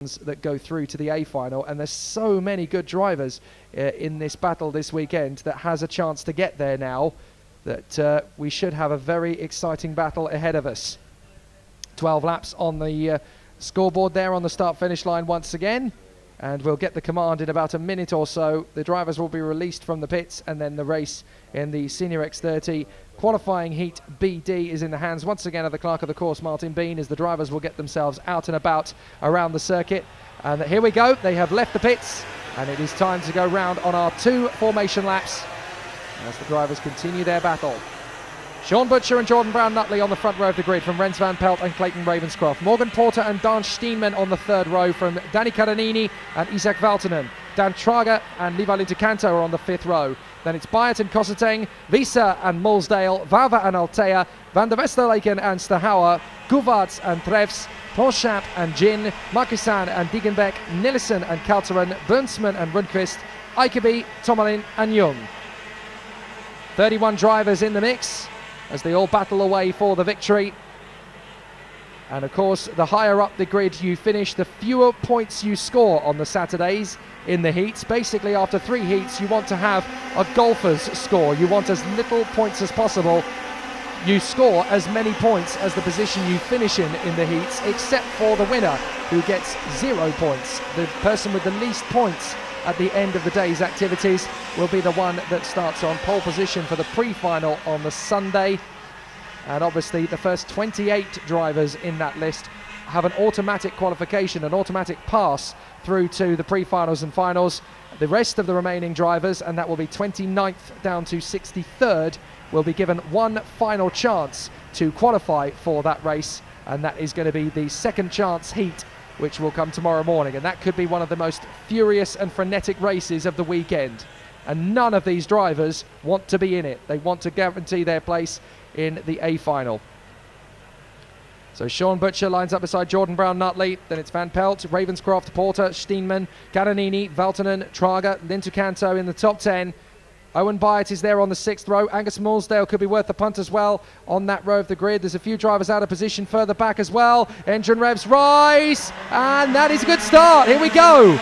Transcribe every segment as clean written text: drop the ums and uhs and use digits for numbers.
that go through to the A final, and there's so many good drivers in this battle this weekend that has a chance to get there now, that we should have a very exciting battle ahead of us. 12 laps on the scoreboard there on the start finish line once again, and we'll get the command in about a minute or so. The drivers will be released from the pits, and then the race in the Senior X30 qualifying heat BD is in the hands once again of the clerk of the course, Martin Bean, as the drivers will get themselves out and about around the circuit. And here we go, they have left the pits, and it is time to go round on our 2 formation laps as the drivers continue their battle. Sean Butcher and Jordan Brown-Nutley on the front row of the grid from Rens van Pelt and Clayton Ravenscroft. Morgan Porter and Dan Steenman on the third row from Danny Caranini and Isaac Valtonen. Dan Trager and Liva Lintucanto are on the 5th row. Then it's Bayet and Kosseteng, Visa and Mulsdale, Vava and Altea, Van der Westerleken and Stahauer, Guvarts and Trevs, Ponchap and Jin, Markisan and Diegenbeck, Nilsson and Kalteren, Burnsman and Rundqvist, Eikeby, Tomalin and Jung. 31 drivers in the mix as they all battle away for the victory. And of course, the higher up the grid you finish, the fewer points you score on the Saturdays in the heats. Basically, after 3 heats, you want to have a golfer's score. You want as little points as possible. You score as many points as the position you finish in the heats, except for the winner, who gets 0 points. The person with the least points at the end of the day's activities will be the one that starts on pole position for the pre-final on the Sunday. And obviously the first 28 drivers in that list have an automatic qualification, an automatic pass through to the pre-finals and finals. The rest of the remaining drivers, and that will be 29th down to 63rd, will be given one final chance to qualify for that race, and that is going to be the second chance heat, which will come tomorrow morning. And that could be one of the most furious and frenetic races of the weekend. And none of these drivers want to be in it. They want to guarantee their place in the A final. So Sean Butcher lines up beside Jordan Brown-Nutley. Then it's Van Pelt, Ravenscroft, Porter, Steenman, Caranini, Valtonen, Trager, Lintucanto in the top 10. Owen Bayet is there on the 6th row. Angus Mulsdale could be worth the punt as well on that row of the grid. There's a few drivers out of position further back as well. Engine revs rise, and that is a good start. Here we go.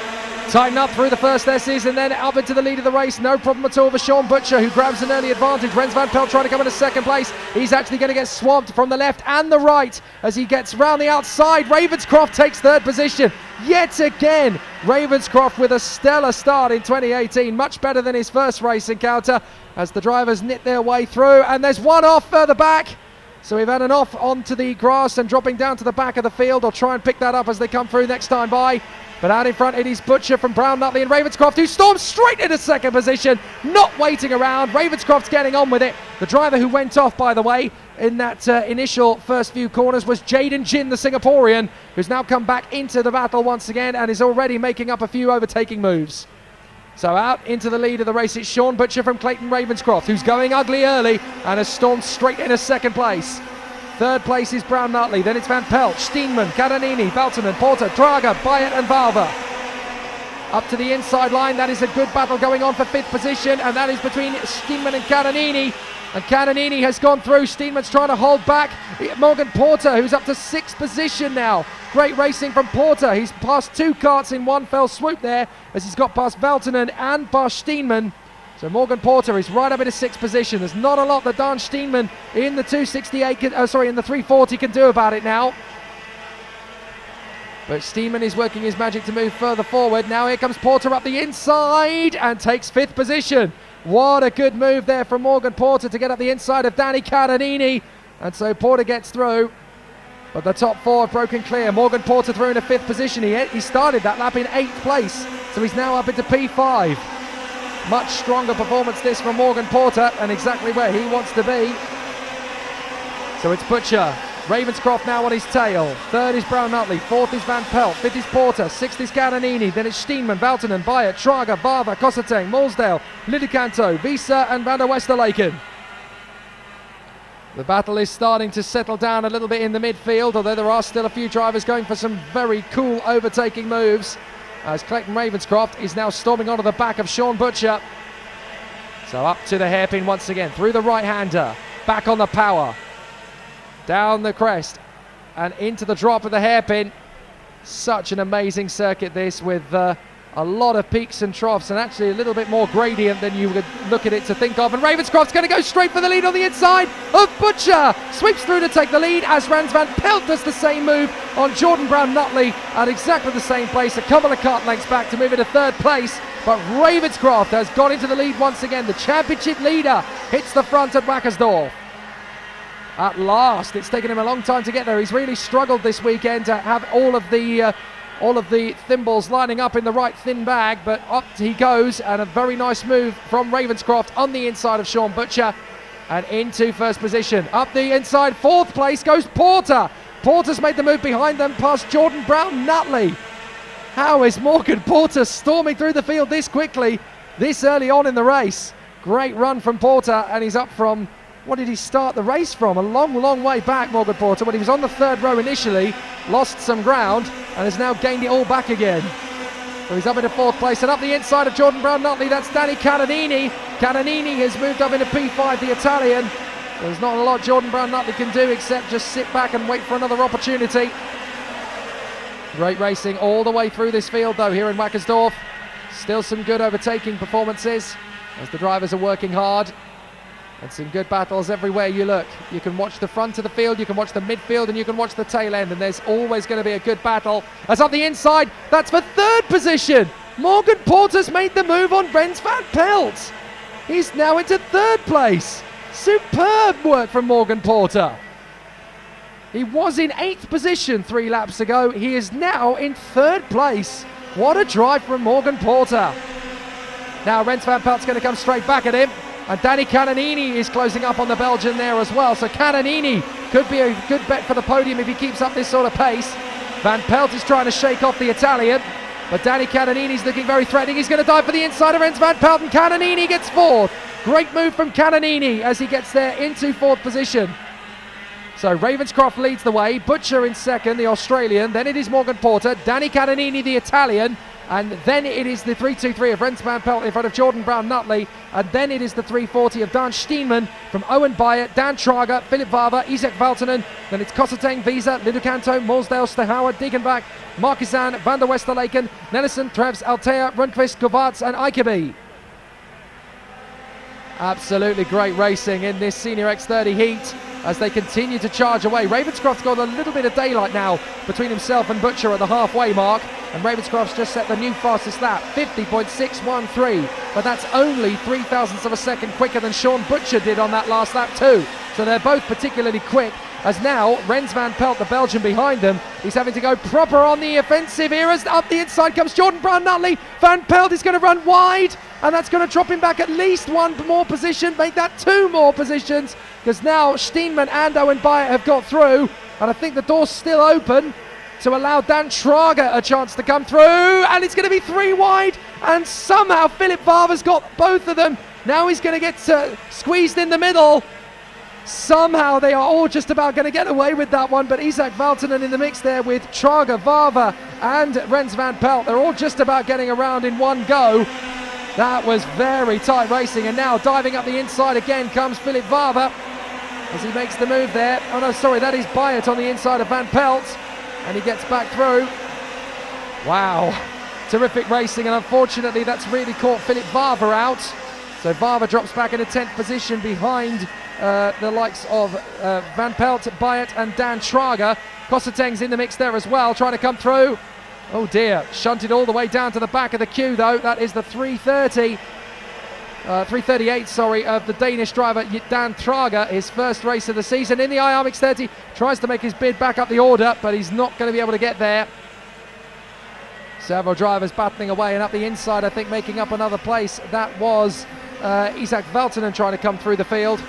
Tighten up through the first S's and then up into the lead of the race. No problem at all for Sean Butcher, who grabs an early advantage. Rens van Pelt trying to come into second place. He's actually going to get swamped from the left and the right as he gets round the outside. Ravenscroft takes 3rd position. Yet again, Ravenscroft with a stellar start in 2018. Much better than his first race encounter as the drivers knit their way through. And there's one off further back. So we've had an off onto the grass and dropping down to the back of the field. I'll try and pick that up as they come through next time by. But out in front it is Butcher from Brown-Nutley and Ravenscroft, who storms straight into second position, not waiting around. Ravenscroft's getting on with it. The driver who went off, by the way, in that initial first few corners was Jaden Jin, the Singaporean, who's now come back into the battle once again and is already making up a few overtaking moves. So out into the lead of the race, it's Sean Butcher from Clayton Ravenscroft, who's going ugly early and has stormed straight into second place. 3rd place is Brown-Nutley, then it's Van Pelt, Steenman, Caranini, Valtonen, Porter, Trager, Bayet and Valva. Up to the inside line, that is a good battle going on for 5th position, and that is between Steenman and Caranini. And Caranini has gone through, Steenman's trying to hold back. Morgan Porter, who's up to 6th position now. Great racing from Porter, he's passed 2 karts in one fell swoop there, as he's got past Valtonen and past Steenman. So Morgan Porter is right up into 6th position. There's not a lot that Dan Steenman in the 268 in the 340 can do about it now. But Steenman is working his magic to move further forward. Now here comes Porter up the inside and takes 5th position. What a good move there from Morgan Porter to get up the inside of Danny Caranini. And so Porter gets through. But the top 4 have broken clear. Morgan Porter through into 5th position. He started that lap in 8th place. So he's now up into P5. Much stronger performance this from Morgan Porter, and exactly where he wants to be. So it's Butcher. Ravenscroft now on his tail. 3rd is Brown-Nutley. 4th is Van Pelt. 5th is Porter. 6th is Caranini. Then it's Steenman, Valtonen, Bayet, Trager, Vava, Kosseteng, Mulsdale, Lintucanto, Visa and Van der Westerleken. The battle is starting to settle down a little bit in the midfield, although there are still a few drivers going for some very cool overtaking moves, as Clayton Ravenscroft is now storming onto the back of Sean Butcher. So up to the hairpin once again, through the right-hander, back on the power, down the crest and into the drop of the hairpin. Such an amazing circuit this, with a lot of peaks and troughs, and actually a little bit more gradient than you would look at it to think of. And Ravenscroft's going to go straight for the lead on the inside of Butcher. Sweeps through to take the lead as Rens van Pelt does the same move on Jordan Brown-Nutley at exactly the same place, a couple of kart lengths back to move into third place. But Ravenscroft has got into the lead once again. The championship leader hits the front at Wackersdorf. At last, it's taken him a long time to get there. He's really struggled this weekend to have all of the thimbles lining up in the right thin bag, but up he goes, and a very nice move from Ravenscroft on the inside of Sean Butcher and into first position. Up the inside, fourth place goes Porter. Porter's made the move behind them past Jordan Brown-Nutley. How is Morgan Porter storming through the field this quickly, this early on in the race? Great run from Porter, and he's up from, what did he start the race from? A long, long way back, Morgan Porter, when he was on the third row initially, lost some ground, and has now gained it all back again. So he's up into fourth place, and up the inside of Jordan Brown-Nutley, that's Danny Cananini. Cananini has moved up into P5, the Italian. There's not a lot Jordan Brown-Nutley can do except just sit back and wait for another opportunity. Great racing all the way through this field though here in Wackersdorf. Still some good overtaking performances as the drivers are working hard. And some good battles everywhere you look. You can watch the front of the field, you can watch the midfield, and you can watch the tail end, and there's always going to be a good battle. As up the inside, that's for third position. Morgan Porter's made the move on Rens van Pelt. He's now into third place. Superb work from Morgan Porter. He was in 8th position 3 laps ago. He is now in third place. What a drive from Morgan Porter. Now Rens van Pelt's going to come straight back at him. And Danny Cananini is closing up on the Belgian there as well. So Cananini could be a good bet for the podium if he keeps up this sort of pace. Van Pelt is trying to shake off the Italian, but Danny Cananini's looking very threatening. He's going to dive for the inside of Rens van Pelt, and Cananini gets fourth. Great move from Cananini as he gets there into fourth position. So Ravenscroft leads the way, Butcher in second, the Australian, then it is Morgan Porter, Danny Cananini, the Italian, and then it is the 323 of Rens van Pelt in front of Jordan Brown-Nutley, and then it is the 340 of Dan Steenman from Owen Byatt, Dan Trager, Philip Vava, Isaac Valtonen, then it's Kosseteng, Visa, Liducanto, Morsdale, Stehauer, Degenbach, Markisan, Van der Westerlaken, Nelson, Trevs, Altea, Rundqvist, Kovacs and Eikeby. Absolutely great racing in this Senior X30 heat as they continue to charge away. Ravenscroft's got a little bit of daylight now between himself and Butcher at the halfway mark, and Ravenscroft's just set the new fastest lap, 50.613, but that's only 0.03 of a second quicker than Sean Butcher did on that last lap too. So they're both particularly quick, as now Rens van Pelt, the Belgian behind them, is having to go proper on the offensive here as up the inside comes Jordan Brown-Nutley. Van Pelt is going to run wide, and that's going to drop him back at least one more position, make that 2 more positions, because now Steenman and Owen Byatt have got through, and I think the door's still open to allow Dan Trager a chance to come through, and it's going to be 3 wide, and somehow Philip Vava's got both of them. Now he's going to get squeezed in the middle. Somehow they are all just about going to get away with that one, but Isaac Valtonen in the mix there with Trager, Vava and Rens van Pelt. They're all just about getting around in one go. That was very tight racing, and now diving up the inside again comes Philip Vava as he makes the move there. Oh no, sorry, that is Byatt on the inside of Van Pelt, and he gets back through. Wow, terrific racing, and unfortunately that's really caught Philip Vava out. So Vava drops back into 10th position behind the likes of Van Pelt, Byatt and Dan Trager. Kosseteng's in the mix there as well, trying to come through. Oh dear, shunted all the way down to the back of the queue though. That is the 338, sorry, of the Danish driver Dan Trager, his first race of the season in the IAME X30. Tries to make his bid back up the order, but he's not going to be able to get there. Several drivers battling away, and up the inside, I think making up another place, that was Isaac Valtonen trying to come through the field.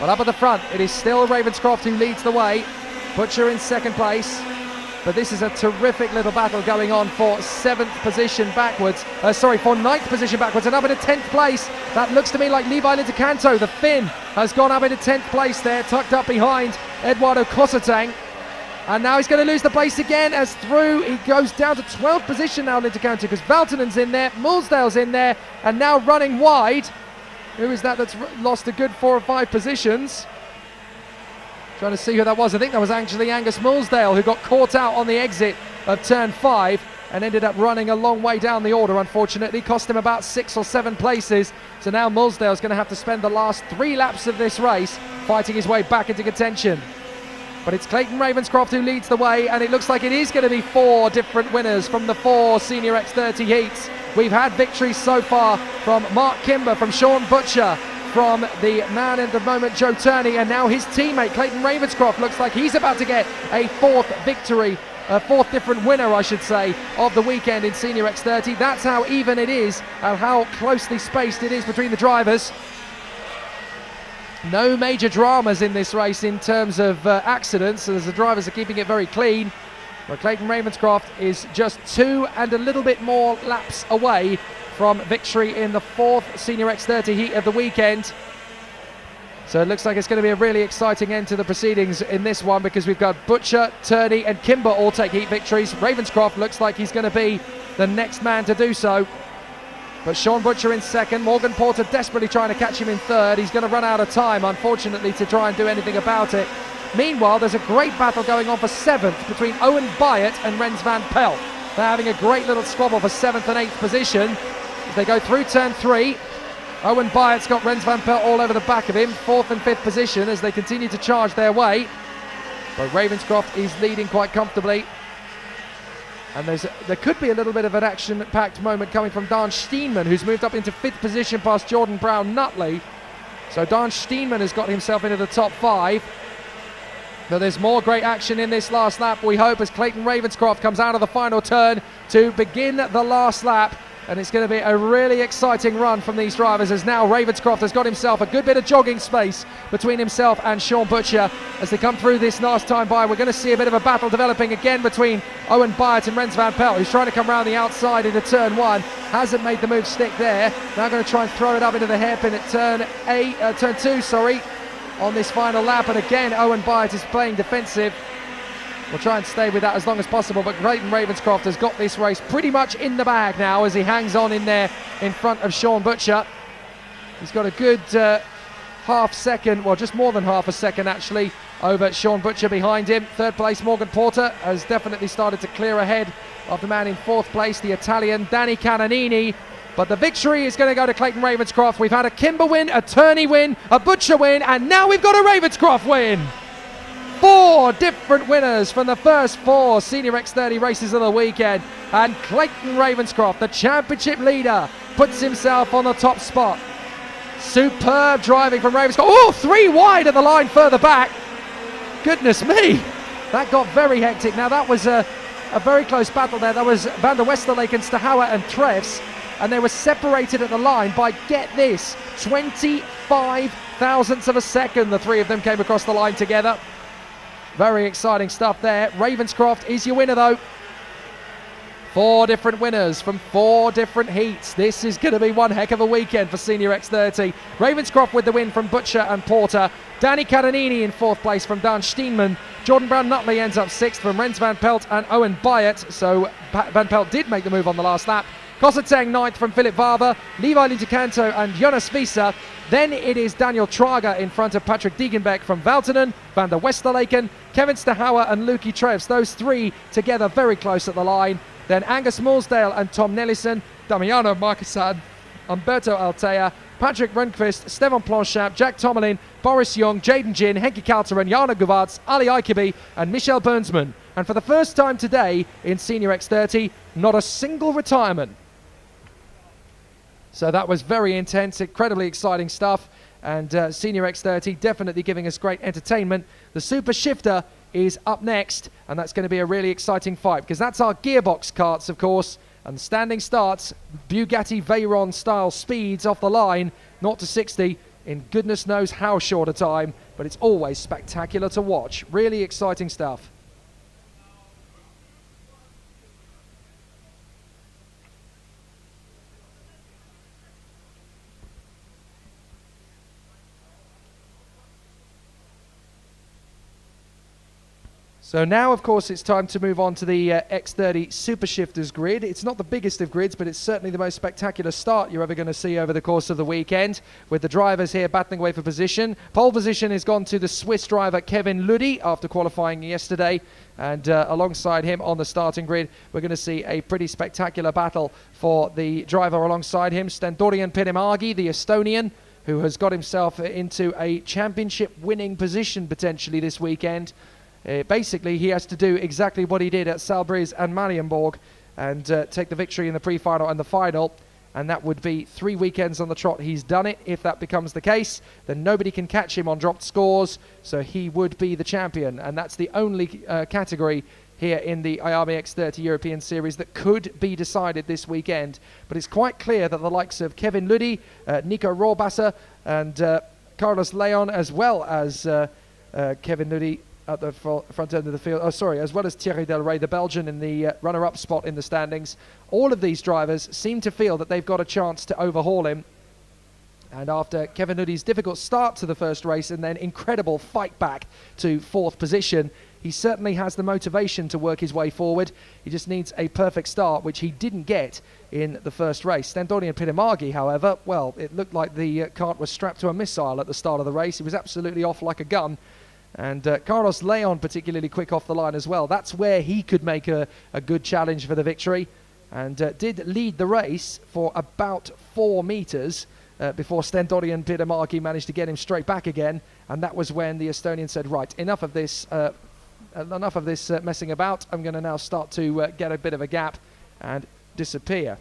But up at the front, it is still Ravenscroft who leads the way. Butcher in second place. But this is a terrific little battle going on for 7th position backwards. For 9th position backwards, and up into 10th place. That looks to me like Levi Liducanto, the Finn, has gone up into 10th place there, tucked up behind Eduardo Kosseteng. And now he's going to lose the place again as through he goes down to 12th position now, Liducanto, because Valtonen's in there, Mulsdale's in there, and now running wide. Who is that that's lost a good 4 or 5 positions? Trying to see who that was. I think that was actually Angus Mulsdale, who got caught out on the exit of turn 5 and ended up running a long way down the order, unfortunately. Cost him about 6 or 7 places. So now Mulsdale's going to have to spend the last 3 laps of this race fighting his way back into contention. But it's Clayton Ravenscroft who leads the way, and it looks like it is going to be 4 different winners from the 4 Senior X30 heats. We've had victories so far from Mark Kimber, from Sean Butcher, from the man at the moment, Joe Turney, and now his teammate, Clayton Ravenscroft, looks like he's about to get a 4th victory, a 4th different winner, I should say, of the weekend in Senior X30. That's how even it is and how closely spaced it is between the drivers. No major dramas in this race in terms of accidents, as the drivers are keeping it very clean. But Clayton Ravenscroft is just 2 and a little bit more laps away from victory in the 4th Senior X30 heat of the weekend. So it looks like it's going to be a really exciting end to the proceedings in this one, because we've got Butcher, Turney and Kimber all take heat victories. Ravenscroft looks like he's going to be the next man to do so. But Sean Butcher in 2nd, Morgan Porter desperately trying to catch him in 3rd. He's going to run out of time, unfortunately, to try and do anything about it. Meanwhile, there's a great battle going on for 7th between Owen Byatt and Rens van Pelt. They're having a great little squabble for 7th and 8th position as they go through turn 3. Owen Byatt's got Rens van Pelt all over the back of him, 4th and 5th position as they continue to charge their way. But Ravenscroft is leading quite comfortably. And there could be a little bit of an action-packed moment coming from Dan Steenman, who's moved up into 5th position past Jordan Brown-Nutley. So Dan Steenman has got himself into the top 5. But there's more great action in this last lap, we hope, as Clayton Ravenscroft comes out of the final turn to begin the last lap. And it's going to be a really exciting run from these drivers, as now Ravenscroft has got himself a good bit of jogging space between himself and Sean Butcher as they come through this last time by. We're going to see a bit of a battle developing again between Owen Byatt and Rens van Pelt, who's trying to come around the outside into turn 1. Hasn't made the move stick there. Now going to try and throw it up into the hairpin at turn 2, on this final lap. And again, Owen Byatt is playing defensive. We'll try and stay with that as long as possible, but Clayton Ravenscroft has got this race pretty much in the bag now as he hangs on in there in front of Sean Butcher. He's got a good half second, well, just more than half a second actually, over Sean Butcher behind him. 3rd place, Morgan Porter has definitely started to clear ahead of the man in 4th place, the Italian Danny Cananini. But the victory is going to go to Clayton Ravenscroft. We've had a Kimber win, a Turney win, a Butcher win, and now we've got a Ravenscroft win. 4 different winners from the first 4 Senior X30 races of the weekend. And Clayton Ravenscroft, the championship leader, puts himself on the top spot. Superb driving from Ravenscroft. Oh, 3 wide at the line further back. Goodness me. That got very hectic. Now that was a very close battle there. That was Van der Westerleek and Stahauer and Treffs. And they were separated at the line by, get this, 25 thousandths of a second. The 3 of them came across the line together. Very exciting stuff there. Ravenscroft is your winner though. 4 different winners from 4 different heats. This is going to be one heck of a weekend for Senior X30. Ravenscroft with the win from Butcher and Porter. Danny Cananini in 4th place from Dan Steenman. Jordan Brown-Nutley ends up 6th from Rens van Pelt and Owen Byatt. So Van Pelt did make the move on the last lap. Kossetang 9th from Philip Varver, Levi Lindecanto and Jonas Visa. Then it is Daniel Trager in front of Patrick Diegenbeck from Valtonen, Van der Westerleken, Kevin Stahauer and Lukey Treffs. Those 3 together very close at the line. Then Angus Mulsdale and Tom Nellison, Damiano Marquesan, Umberto Altea, Patrick Rundqvist, Stefan Planchamp, Jack Tomelin, Boris Young, Jaden Ginn, Henki Kalteren, Jana Guvarts, Ali Aikeby and Michel Burnsman. And for the first time today in Senior X30, not a single retirement. So that was very intense, incredibly exciting stuff. And Senior X30 definitely giving us great entertainment. The Super Shifter is up next, and that's going to be a really exciting fight, because that's our gearbox karts, of course. And standing starts, Bugatti Veyron style speeds off the line, 0 to 60 in goodness knows how short a time. But it's always spectacular to watch. Really exciting stuff. So now, of course, it's time to move on to the X30 Super Shifters grid. It's not the biggest of grids, but it's certainly the most spectacular start you're ever going to see over the course of the weekend, with the drivers here battling away for position. Pole position has gone to the Swiss driver Kevin Ludi after qualifying yesterday, and alongside him on the starting grid, we're going to see a pretty spectacular battle for the driver alongside him, Stentorian Pidemägi, the Estonian, who has got himself into a championship winning position potentially this weekend. Basically, he has to do exactly what he did at Salbris and Marienborg and take the victory in the pre-final and the final. And that would be 3 weekends on the trot. He's done it. If that becomes the case, then nobody can catch him on dropped scores. So he would be the champion. And that's the only category here in the IAME X30 European Series that could be decided this weekend. But it's quite clear that the likes of Kevin Ludi, Nico Rohrwasser and Carlos Leon, as well as Kevin Ludi, at the front end of the field, as well as Thierry Del Rey, the Belgian, in the runner-up spot in the standings. All of these drivers seem to feel that they've got a chance to overhaul him. And after Kevin Ludi's difficult start to the first race and then incredible fight back to 4th position, he certainly has the motivation to work his way forward. He just needs a perfect start, which he didn't get in the first race. Stentorian Pidemägi, however, well, it looked like the cart was strapped to a missile at the start of the race. He was absolutely off like a gun. And Carlos Leon particularly quick off the line as well. That's where he could make a good challenge for the victory, and did lead the race for about 4 meters before Stentorian Pidemägi managed to get him straight back again. And that was when the Estonian said, right, enough of this messing about. I'm going to now start to get a bit of a gap and disappear.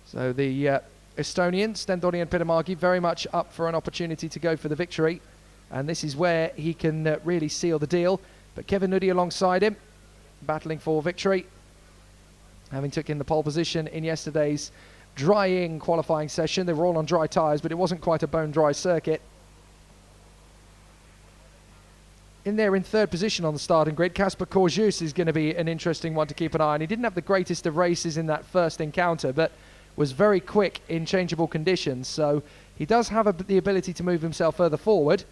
So the Estonian, Stentorian Pidemägi, very much up for an opportunity to go for the victory. And this is where he can really seal the deal. But Kevin Ludi alongside him, battling for victory, having taken the pole position in yesterday's drying qualifying session. They were all on dry tyres, but it wasn't quite a bone-dry circuit. In there in 3rd position on the starting grid, Kasper Korjus is going to be an interesting one to keep an eye on. He didn't have the greatest of races in that first encounter, but was very quick in changeable conditions. So he does have the ability to move himself further forward.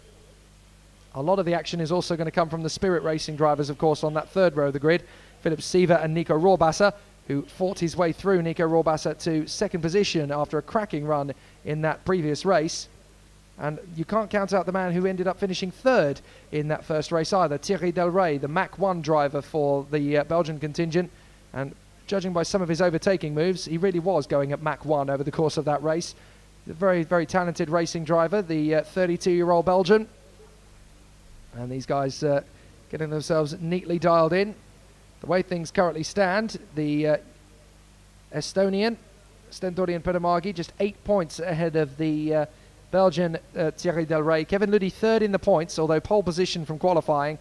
A lot of the action is also going to come from the Spirit Racing drivers, of course, on that 3rd row of the grid. Philip Siever and Nico Rohrwasser, who fought his way through, Nico Rohrwasser, to 2nd position after a cracking run in that previous race. And you can't count out the man who ended up finishing 3rd in that first race either, Thierry Del Rey, the Mach 1 driver for the Belgian contingent. And judging by some of his overtaking moves, he really was going at Mach 1 over the course of that race. A very, very talented racing driver, the 32-year-old Belgian. And these guys getting themselves neatly dialed in. The way things currently stand, the Estonian, Stentorian Pidemägi, just 8 points ahead of the Belgian Thierry Del Rey. Kevin Ludi 3rd in the points, although pole position from qualifying.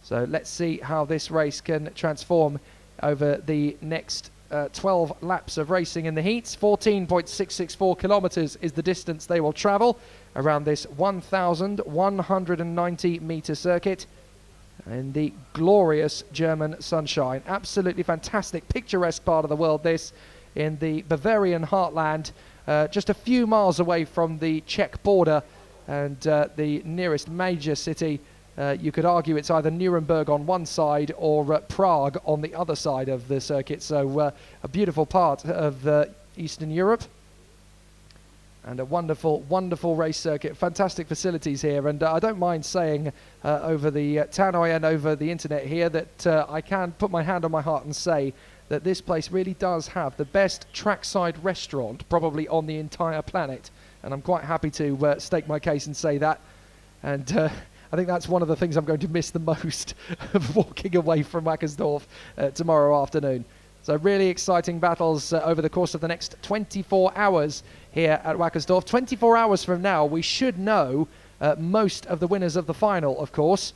So let's see how this race can transform over the next 12 laps of racing in the heats. 14.664 kilometers is the distance they will travel around this 1,190 meter circuit in the glorious German sunshine. Absolutely fantastic, picturesque part of the world, this, in the Bavarian heartland, just a few miles away from the Czech border, and the nearest major city. You could argue it's either Nuremberg on one side or Prague on the other side of the circuit. So a beautiful part of Eastern Europe, and a wonderful, wonderful race circuit. Fantastic facilities here, and I don't mind saying over the tannoy and over the internet here that I can put my hand on my heart and say that this place really does have the best trackside restaurant probably on the entire planet, and I'm quite happy to stake my case and say that. And I think that's one of the things I'm going to miss the most of walking away from Wackersdorf tomorrow afternoon. So really exciting battles over the course of the next 24 hours here at Wackersdorf. 24 hours from now, we should know most of the winners of the final, of course,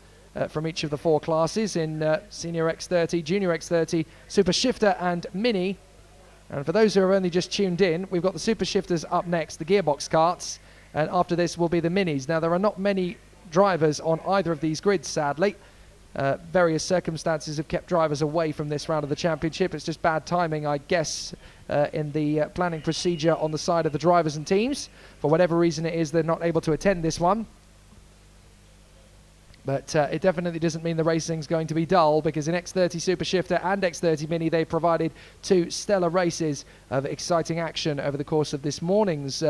from each of the 4 classes in Senior X30, Junior X30, Super Shifter and Mini. And for those who are only just tuned in, we've got the Super Shifters up next, the gearbox karts, and after this will be the Minis. Now, there are not many drivers on either of these grids, sadly. Various circumstances have kept drivers away from this round of the championship. It's just bad timing, I guess, in the planning procedure on the side of the drivers and teams. For whatever reason it is, they're not able to attend this one. But it definitely doesn't mean the racing's going to be dull, because in X30 Super Shifter and X30 Mini they provided two stellar races of exciting action over the course of this morning's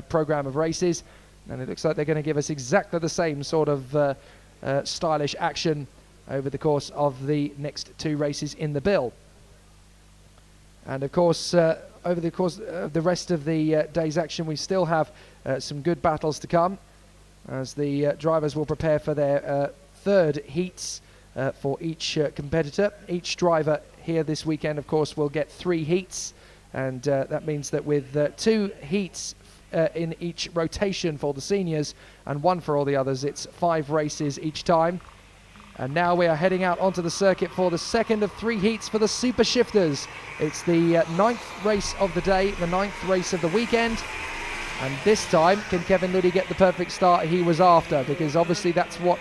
programme of races, and it looks like they're going to give us exactly the same sort of stylish action over the course of the next two races in the bill. And of course over the course of the rest of the day's action we still have some good battles to come, as the drivers will prepare for their third heats for each competitor. Each driver here this weekend, of course, will get 3 heats, and that means that with 2 heats in each rotation for the seniors and 1 for all the others, it's 5 races each time. And now we are heading out onto the circuit for the second of 3 heats for the Super Shifters. It's the 9th race of the day, the 9th race of the weekend. And this time, can Kevin Luddy get the perfect start he was after? Because obviously that's what